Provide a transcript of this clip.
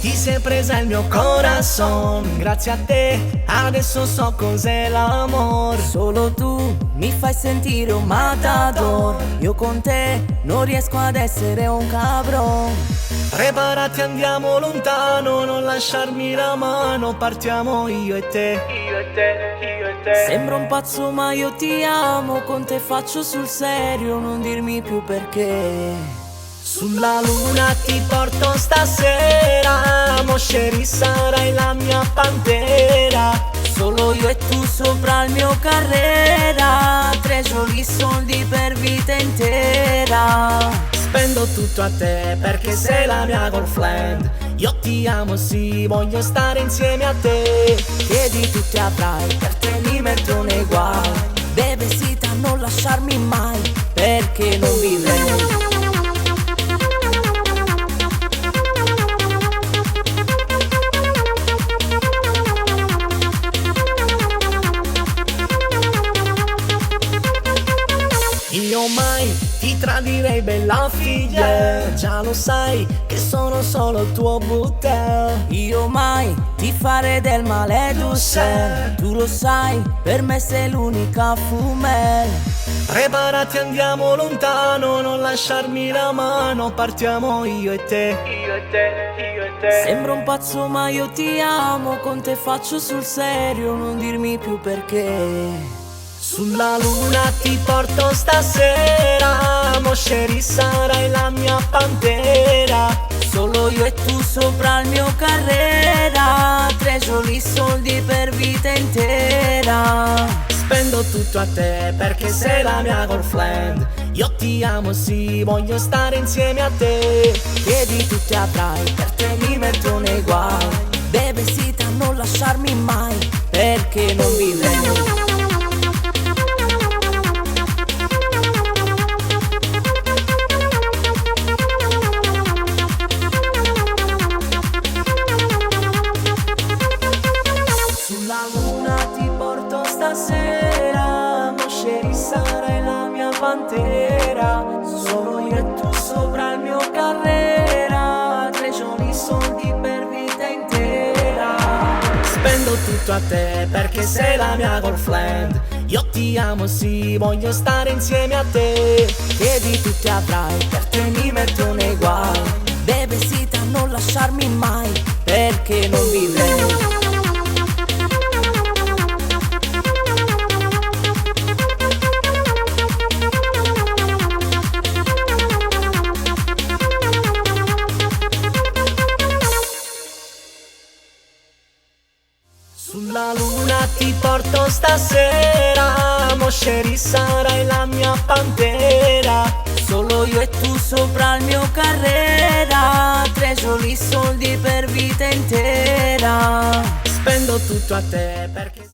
ti sei presa il mio corazon. Grazie a te adesso so cos'è l'amore. Solo tu mi fai sentire un matador. Io con te non riesco ad essere un cabron. Preparati, andiamo lontano, non lasciarmi la mano. Partiamo io e te, io e te, io e te. Sembro un pazzo ma io ti amo. Con te faccio sul serio, non dirmi più perché. Sulla luna ti porto stasera, Mosceri sarai la mia pantera. Solo io e tu sopra il mio Carrera, treasure soldi per vita intera. Spendo tutto a te perché sei la mia girlfriend. Io ti amo, sì, voglio stare insieme a te. Chiedi tu ti avrai, per te mi metto nei guai. Bebesita non lasciarmi mai, perché non vivrei. Io mai ti tradirei, bella figlia. Già lo sai che sono solo tuo butel. Io mai ti farei del male, tu sei. Tu lo sai, per me sei l'unica fumel. Preparati, andiamo lontano, non lasciarmi la mano. Partiamo io e te, io e te, io e te. Sembro un pazzo ma io ti amo. Con te faccio sul serio, non dirmi più perché. Sulla luna ti porto stasera, Mosceri sarai la mia pantera. Solo io e tu sopra il mio Carrera, treasure soldi per vita intera. Spendo tutto a te perché sei la mia girlfriend. Io ti amo, sì, voglio stare insieme a te. Chiedi tu ti avrai, per te mi metto nei guai. Bebesita non lasciarmi mai, perché non vivrei. Sulla luna ti porto stasera, Mosceri sarai la mia pantera. Solo io e tu sopra il mio Carrera, treasure soldi per vita intera. Spendo tutto a te perché sei la mia girlfriend. Io ti amo, sì, voglio stare insieme a te. Chiedi tu ti avrai, per te mi metto nei guai. Bebesita non lasciarmi mai, perché non vivrei. Sulla luna ti porto stasera, Mosceri sarai la mia pantera. Solo io e tu sopra il mio Carrera, treasure soldi per vita intera. Spendo tutto a te perché